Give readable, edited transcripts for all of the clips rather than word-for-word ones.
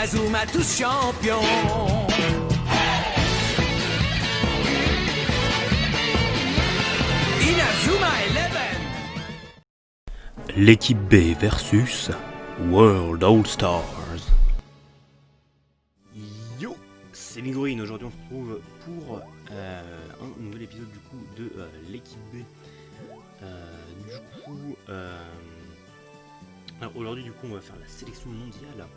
Inazuma tous champions. Inazuma 11. L'équipe B versus World All Stars. Yo, c'est Migorine. Aujourd'hui on se retrouve pour un nouvel épisode du coup de l'équipe B. Alors aujourd'hui du coup on va faire la sélection mondiale,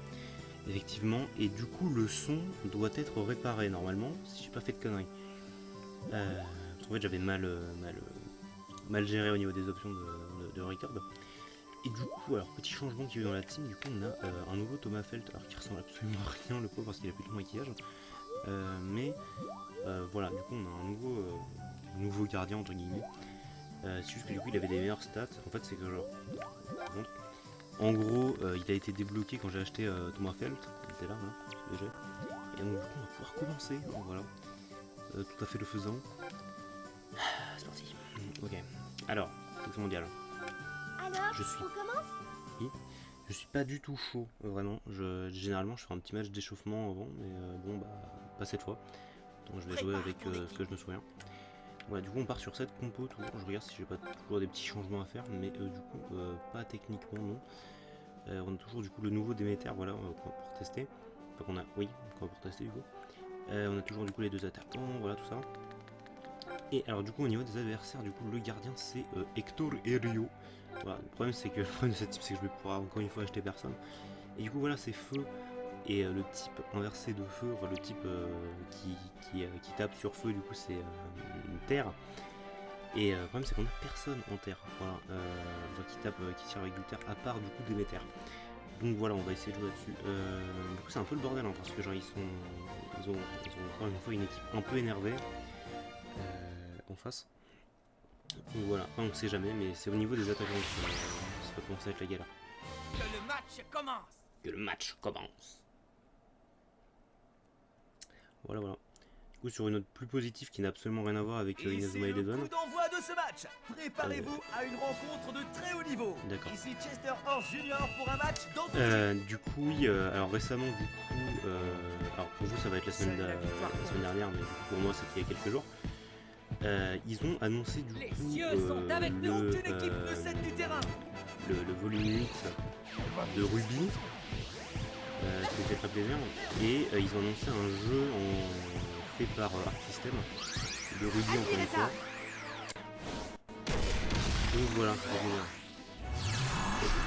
effectivement, et du coup le son doit être réparé normalement, si j'ai pas fait de conneries. En fait j'avais mal géré au niveau des options de record. Et du coup, alors petit changement qui est dans la team, du coup on a un nouveau Thomas Felt, alors qui ressemble absolument à rien le pauvre parce qu'il a plus de maquillage. Voilà, du coup on a un nouveau gardien entre guillemets. C'est juste que du coup il avait des meilleures stats. En fait c'est que genre, en gros il a été débloqué quand j'ai acheté Thomas Felt, il était là, voilà, déjà. Et donc du coup on va pouvoir commencer, donc, voilà, tout à fait le faisant. C'est parti. Ok, alors, sélection mondiale. Alors, on commence ? Oui. Je suis pas du tout chaud, vraiment. Généralement, je fais un petit match d'échauffement avant, mais bon, bah, pas cette fois. Donc, je vais jouer avec ce que je me souviens. Voilà, du coup, on part sur cette compo toujours. Je regarde si j'ai pas toujours des petits changements à faire, mais du coup, pas techniquement, non. On a toujours du coup le nouveau Déméter, voilà, pour tester. Enfin, qu'on a, oui, qu'on va pour tester du coup. On a toujours du coup les deux attaquants, voilà tout ça. Et alors du coup au niveau des adversaires, du coup le gardien c'est Hector et Rio. Voilà, le problème c'est que le problème de cette type c'est que je vais pouvoir encore une fois acheter personne. Et du coup voilà c'est feu et le type inversé de feu, enfin le type qui tape sur feu du coup c'est une terre. Et le problème c'est qu'on a personne en terre, voilà, qui tire avec du terre à part du coup Déméter. Donc voilà on va essayer de jouer là-dessus. Du coup c'est un peu le bordel hein, parce que genre ils ont encore une fois une équipe un peu énervée. En face. Donc voilà, enfin, on ne sait jamais, mais c'est au niveau des attaquants que ça va commencer à être la galère. Que le match commence. Que le match commence. Voilà, voilà. Du coup, sur une note plus positive qui n'a absolument rien à voir avec Inazuma 11. C'est le coup d'envoi de ce match. Préparez-vous à une rencontre de très haut niveau. D'accord. Ici Chester Horse Junior pour un match dans du coup, oui, alors récemment, du coup, alors pour vous, ça va être la semaine dernière, mais pour moi, c'était il y a quelques jours. Ils ont annoncé du coup le volume 8 de Ruby, c'était très plaisir, et ils ont annoncé un jeu fait par Arc System de Ruby encore une fois. Donc voilà, c'est génial.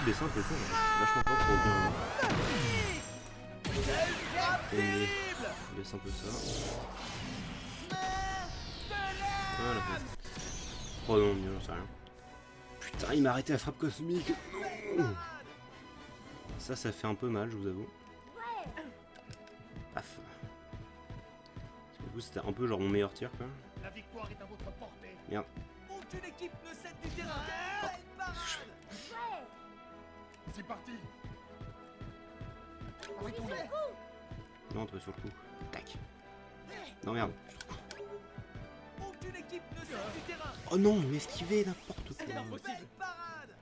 Le dessin un peu fort, c'est vachement fort pour bien. Et on laisse un peu ça. Voilà. Oh non, j'en sais rien. Putain, il m'a arrêté la frappe cosmique. Non. Ça fait un peu mal, je vous avoue. Paf. Du coup, c'était un peu genre mon meilleur tir, quoi. La victoire est à votre portée. Merde. Aucune équipe ne cède du terrain. C'est parti. Non, toi sur le coup. Tac. Non, merde. Aucune équipe ne cède du terrain. Oh non, il m'a esquivé n'importe quoi. C'est impossible. Parade.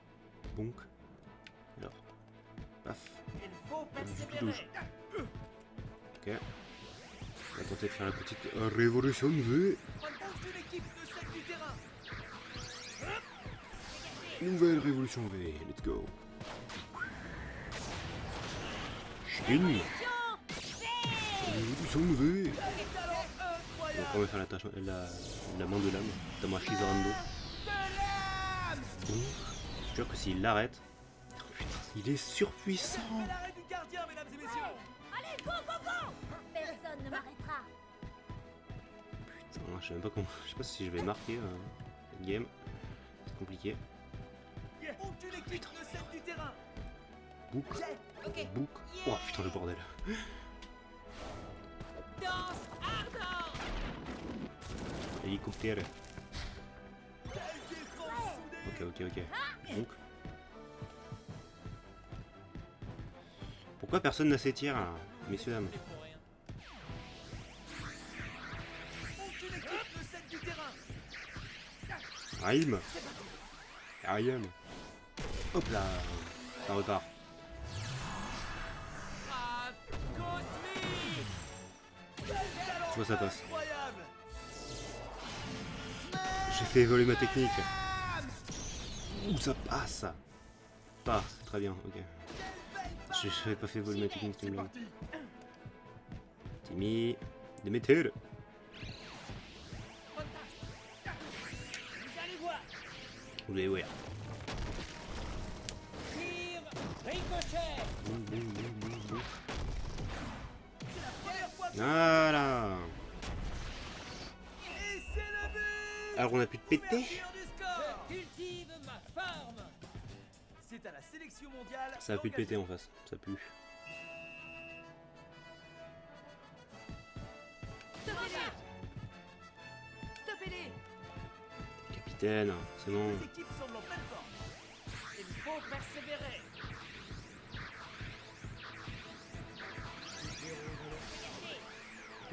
Bonk. Alors. Paf. Il faut persévérer. Ok. On va tenter de faire la petite révolution V. Aucune équipe ne cède du terrain. Nouvelle révolution V. Let's go. Chine. Révolution V. Donc on va faire la main de l'âme. Tamashi Zarando. Bon. Je jure que s'il l'arrête. Oh, putain, il est surpuissant. L'arrêt du gardien, mesdames et messieurs. Allez, go, go, go ! Personne ne m'arrêtera. Putain, je sais même pas comment. Je sais pas si je vais marquer cette game. C'est compliqué. Aucune équipe ne cède du terrain. Bouk. Ok. Bouk. Oh putain le bordel. Danse ardent. Hélicoptère. Ok. Donc. Pourquoi personne n'a ses tirs, hein, messieurs dames? Aucune équipe ne cède du terrain. Raïm. Ariam. Hop là. Ça repart. fois ça passe. Incroyable. J'ai fait évoluer ma technique. Ouh, ça passe. Pas, très bien, ok. J'avais pas fait évoluer ma technique, c'est une blague. Timmy, des méthodes. Vous allez voir. Vous allez voir. Tire, ricochet. Boum, boum, boum, boum, boum. C'est la première fois que... Voilà. Et c'est le but. Alors on a pu te péter. Ouverture du score. Je cultive ma forme. C'est à la sélection mondiale. Ça a pu te d'engager. péter en face, ça pue. Stoppez-les. Stoppez-les. Capitaine, c'est bon. Les équipes semblent en pleine forme. Il faut persévérer.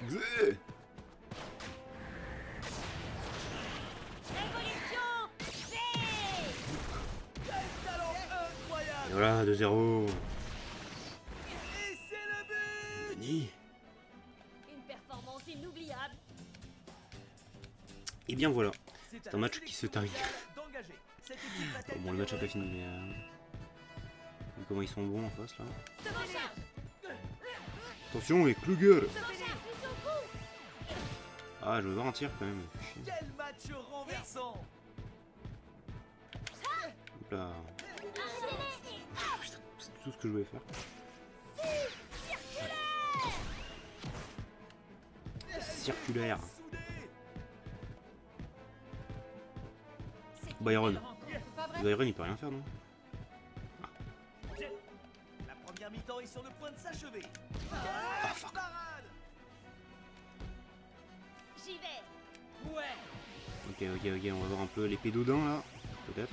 Bzz. Révolution. Quel talent incroyable. Et voilà, 2-0. Et c'est le but. Denis. Une performance inoubliable. Et bien voilà. C'est un match qui se termine. D'engager. Cette équipe va-t-elle Bon, le match a pas gagner? fini, mais... vu comment ils sont bons en face, là. Stoppez-les. Attention, les Kluger. Stoppez-les. Ils sont fous. Ah, je veux voir un tir, quand même. Chier. Quel match renversant. Hop là. Arrêtez-les. Putain, c'est tout ce que je voulais faire. Circulaire. Soudé. Byron. C'est pas vrai. Byron, il peut rien faire, non? La première mi-temps est sur le point de s'achever. Ah, fuck. Parade. J'y vais. Ouais. Ok, on va voir un peu les pédodins, là. Peut-être.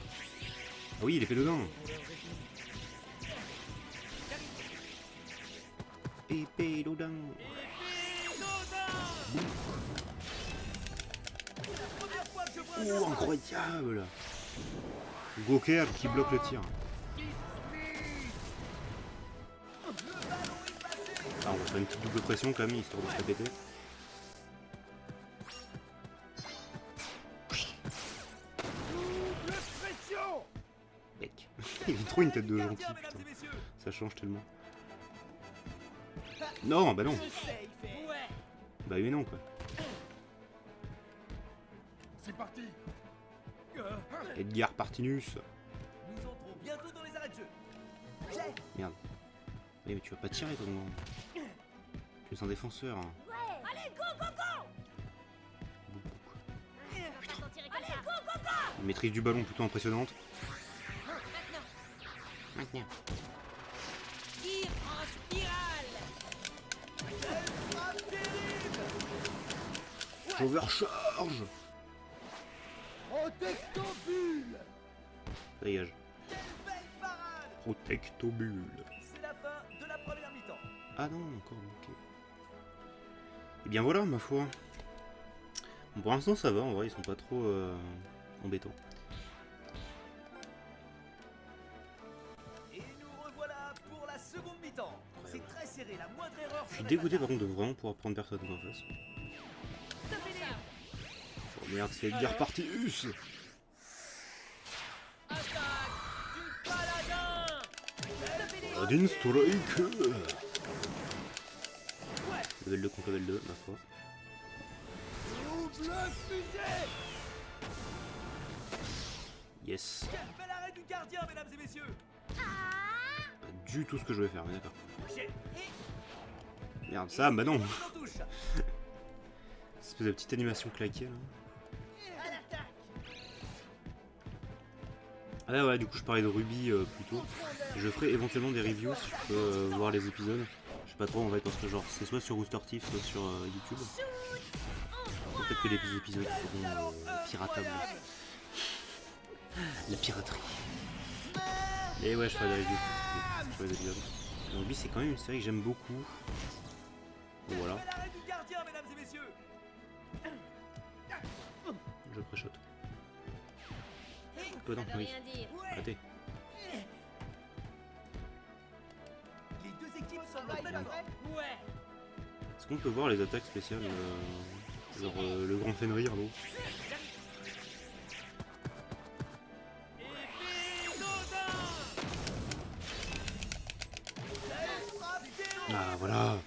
Ah oui, les pédodins. Les pédodins. Première fois que je vois un Oh, garçon. incroyable. Goker qui bloque le tir. Le ballon est passé. Ah, on va faire une petite double pression quand même, histoire de se répéter. Double pression. Mec, il a trop une tête de Gardien, gentil, mesdames putain. et messieurs. Ça change tellement. Non, bah non. C'est fait. Ouais. Bah oui, non, quoi. C'est parti. Edgar Partinus. Nous entrons bientôt dans les arrêts de jeu. J'ai. Merde. Oui, mais tu vas pas tirer, toi, non. Tu es un défenseur. Hein. Ouais. Allez, go, go, go. On va s'en tirer comme ça. Allez, go, go, go. Une maîtrise du ballon plutôt impressionnante. Maintenant. Maintenant. Tire en spirale. Frappe terrible. J'overcharge. Protectobule. Dégage. Quelle belle parade. Protectobule. C'est la fin de la première mi-temps. Ah non, encore bloqué. Et bien voilà, ma foi. Bon, pour l'instant, ça va, en vrai, ils sont pas trop embêtants. Et nous revoilà pour la seconde mi-temps. C'est très serré, la moindre erreur. Je suis dégoûté par contre de vraiment pouvoir prendre personne quoi, en face. Stoppez-les. Oh merde, c'est Edgar Partinus. Attaque du paladin. Stoppez-les. Odin Strike. Level 2 contre level 2, ma foi. Double fusée. Yes. Quel bel arrêt du gardien, mesdames et messieurs. Pas du tout ce que je voulais faire, mais d'accord. J'ai. Et Merde, ça, bah non. en touche. Cette espèce de petite animation claquée là. À l'attaque. Ah ouais, du coup je parlais de Ruby plus tôt. Je ferai éventuellement des reviews si je peux voir les épisodes. Je sais pas trop en vrai parce que genre c'est soit sur Rooster Teeth soit sur YouTube. Peut-être que les épisodes seront piratables. La piraterie. Et ouais, je ferai des reviews sur les épisodes. Ruby c'est quand même une série que j'aime beaucoup. Donc voilà, Bel arrêt du gardien, mesdames et messieurs. je préchote. Ça non, veut oui. rien dire. Arrêtez. Les deux équipes semblent en pleine forme. Ouais. Est-ce qu'on peut voir les attaques spéciales genre le grand Fenrir là? Ah voilà.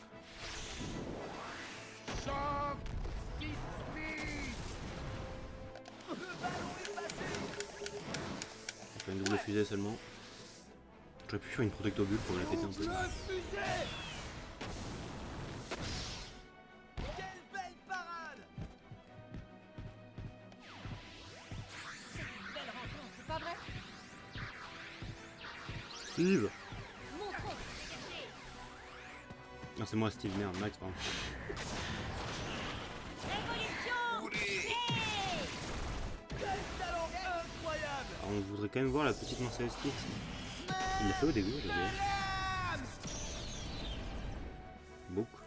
On fait une double fusée seulement. J'aurais pu faire une protectobulle pour la péter un peu. Quelle belle parade! Belle rencontre, c'est pas vrai? Steve! Montrons. Non c'est moi Steve, merde, Max pardon. Révolution. Quel talent incroyable! Alors, on voudrait quand même voir la petite Marcel Steve. Il l'a fait au début, je l'ai. Beaucoup.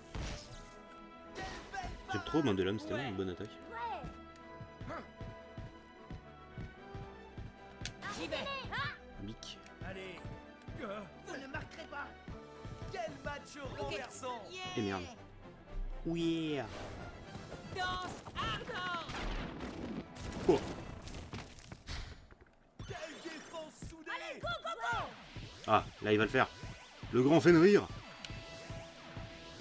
J'aime trop main de l'âme, c'était vraiment une bonne attaque. J'y vais. Bic. Allez, vous ne marquerez pas. Quel match renversant! Et merde. Oui. Danse ardente. Oh. Quelle défense soudée! Ah, là il va le faire. Le grand Fenrir.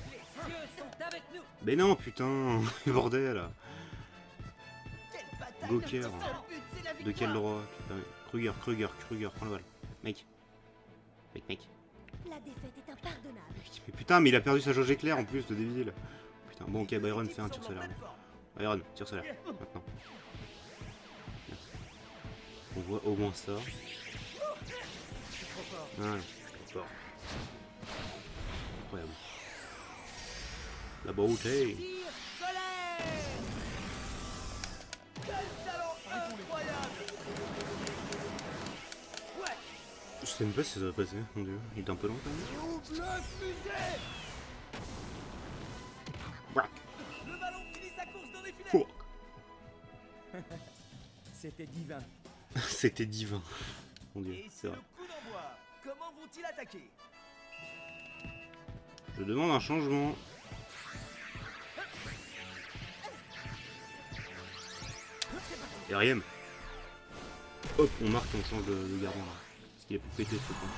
Les cieux sont avec nous. Mais non putain, bordel. Quelle bataille! Goker. Notre seul but, c'est la De victoire. quel droit? Putain, Kruger, prends le vol. Mec. Mec. La défaite est impardonnable. Mais putain, mais il a perdu sa jauge éclair en plus de débile. Putain, bon ok, Byron fait un tir solaire. Byron, tir solaire, maintenant. Merci. On voit au moins ça. Voilà, trop fort. Incroyable. La beauté. Tire solaire. Quel talent incroyable! Ouais! Je sais même pas si ça va passer, mon dieu. Il est un peu long quand même. Ouvre le fusée! Brack. Le ballon finit sa course dans les filets! Fuck. C'était divin. C'était divin. Mon dieu, Et c'est c'est le vrai. coup d'envoi. Comment vont-ils attaquer? Je demande un changement. RM. Hop, on marque et on change de gardien là. Parce qu'il a pu péter ce con.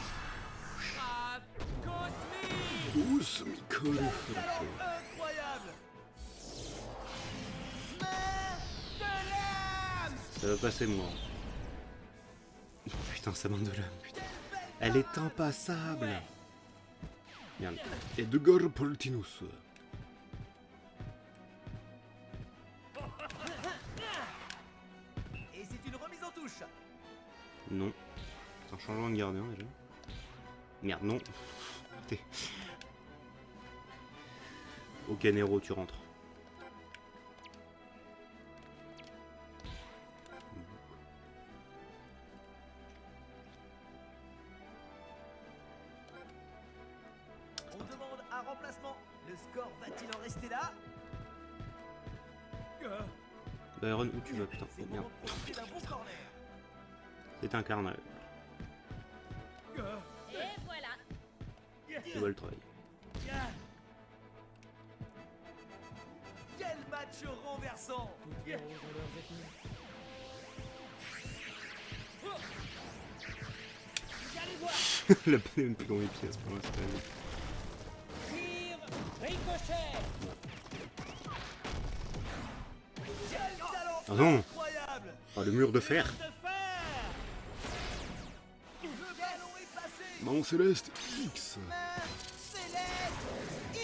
Frappe cosmique. Ouh, Mikol. Incroyable! Main de l'âme! Ça va passer moi. Putain, sa main de l'âme, putain. Elle est impassable. Merde. Edgar Poltinus. Et c'est une remise en touche. Non. C'est un changement de gardien déjà. Merde, non. T'es- Ok, Nero, tu rentres. On demande un remplacement. Le score va-t-il en rester là? Byron, où tu vas, putain? C'est Oh, le merde. moment de profiter d'un bon corner. C'est un carnage. Et voilà. Tu vois le travail. Quel match renversant! Toutes les roses ont leurs ethnies. Vous allez voir. La peine est même plus dans les pièces pour l'instant. Tire ricochet. Quel talent Ah non! incroyable! Ah, le mur de fer! De fer. Le ballon est passé! Maman Céleste X! Main céleste X!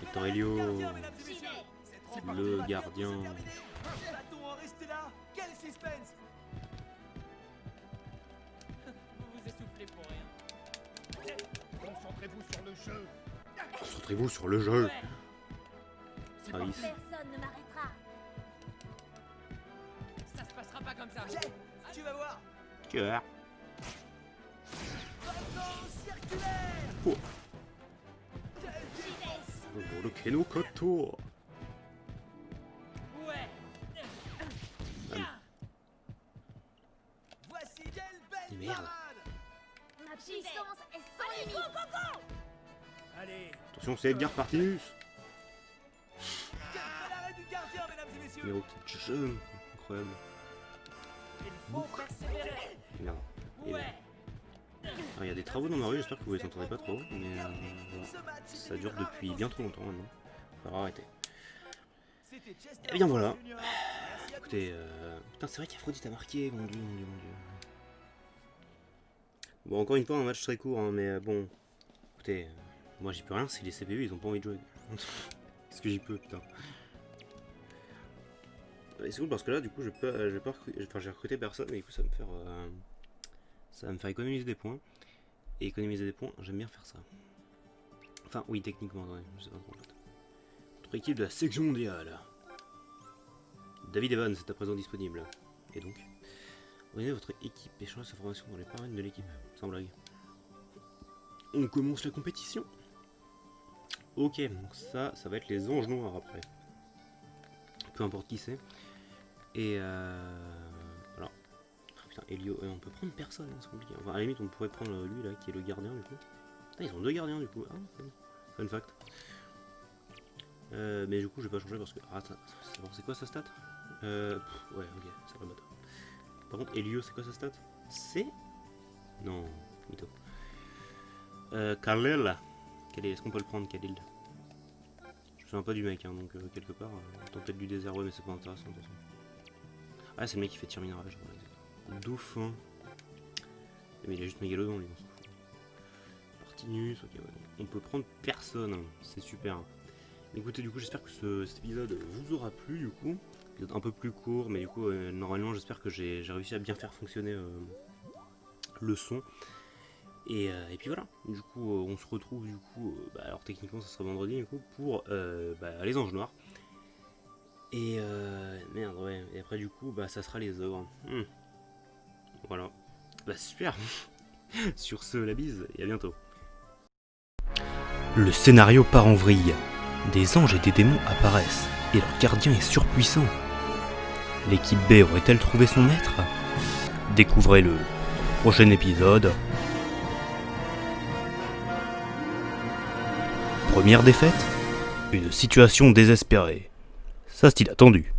Victor Helio. Gardien, mesdames et messieurs. J'y vais. Cette C'est rencontre le va bientôt gardien. se terminer. Va-t-on en rester là? Quel suspense! Vous vous essoufflez pour rien. Concentrez-vous sur le jeu. Concentrez-vous sur le jeu! Ouais. C'est Ah, pas il- Personne ne m'arrêtera. Ça se passera pas comme ça. Jet, tu vas voir. Cœur! Vacances circulaire. Oh. Quelle défense soudée. Le Keno Koto! Ouais. Voici quelle belle Merde. parade. Ma puissance est sans limite. Allez. Attention, c'est Edgar Partius. Quel bel arrêt du gardien, mesdames et messieurs. Mais au petit jeu, incroyable. Il faut persévérer. Et merde. Et Ouais. merde. Alors, il y a des travaux dans ma rue, j'espère que vous les entendez pas trop, mais voilà. Ce match, c'était Ça dure grave depuis bien trop longtemps maintenant. Faut arrêter. C'était Chester Eh bien, voilà. Junior. Merci à Écoutez, putain, c'est vrai qu'Aphrodite a marqué, mon dieu, mon dieu, mon dieu. Bon, encore une fois, un match très court, hein, mais bon. Écoutez, moi j'y peux rien si les CPU ils ont pas envie de jouer. Qu'est-ce que j'y peux, putain. Et c'est cool parce que là, du coup, j'ai recruté personne, et du coup, ça va me faire économiser des points. Et économiser des points, j'aime bien faire ça. Enfin, oui, techniquement, attendez, je sais pas trop en fait. Notre équipe de la section mondiale. David Evans est à présent disponible. Et donc, organisez votre équipe et changez sa formation dans les paramètres de l'équipe. Sans blague. On commence la compétition. Ok, donc ça va être les anges noirs après. Peu importe qui c'est. Et voilà. Oh, putain, Elio, on peut prendre personne, hein, c'est compliqué. Enfin, à la limite, on pourrait prendre lui là, qui est le gardien du coup. Putain, ils ont deux gardiens du coup. Ah, fun fact. Mais du coup, je vais pas changer parce que. Ah, attends, c'est quoi sa stat? Ouais, ok, ça va battre. Par contre, Elio, c'est quoi sa stat? C'est. Non, mytho. Khalil. Est-ce qu'on peut le prendre, Khalil? Je me souviens pas du mec, hein, donc quelque part. Tempête du désert, ouais, mais c'est pas intéressant de toute façon. Ah, c'est le mec qui fait tir minage. Voilà, Dauphin. Mais il a juste mégalodon, lui, on s'en fout. Partinus, ok, ouais. On peut prendre personne, hein, c'est super. Écoutez, du coup, j'espère que cet épisode vous aura plu, du coup. Épisode un peu plus court, mais du coup, normalement, j'espère que j'ai réussi à bien faire fonctionner le son. Et puis voilà, du coup, on se retrouve, du coup, alors techniquement, ça sera vendredi, du coup, pour les anges noirs. Et merde, ouais, et après, du coup, ça sera les ogres. Voilà, super. Sur ce, la bise, et à bientôt. Le scénario part en vrille. Des anges et des démons apparaissent, et leur gardien est surpuissant. L'équipe B aurait-elle trouvé son maître? Découvrez-le dans le prochain épisode. Première défaite, une situation désespérée. Ça, c'est inattendu.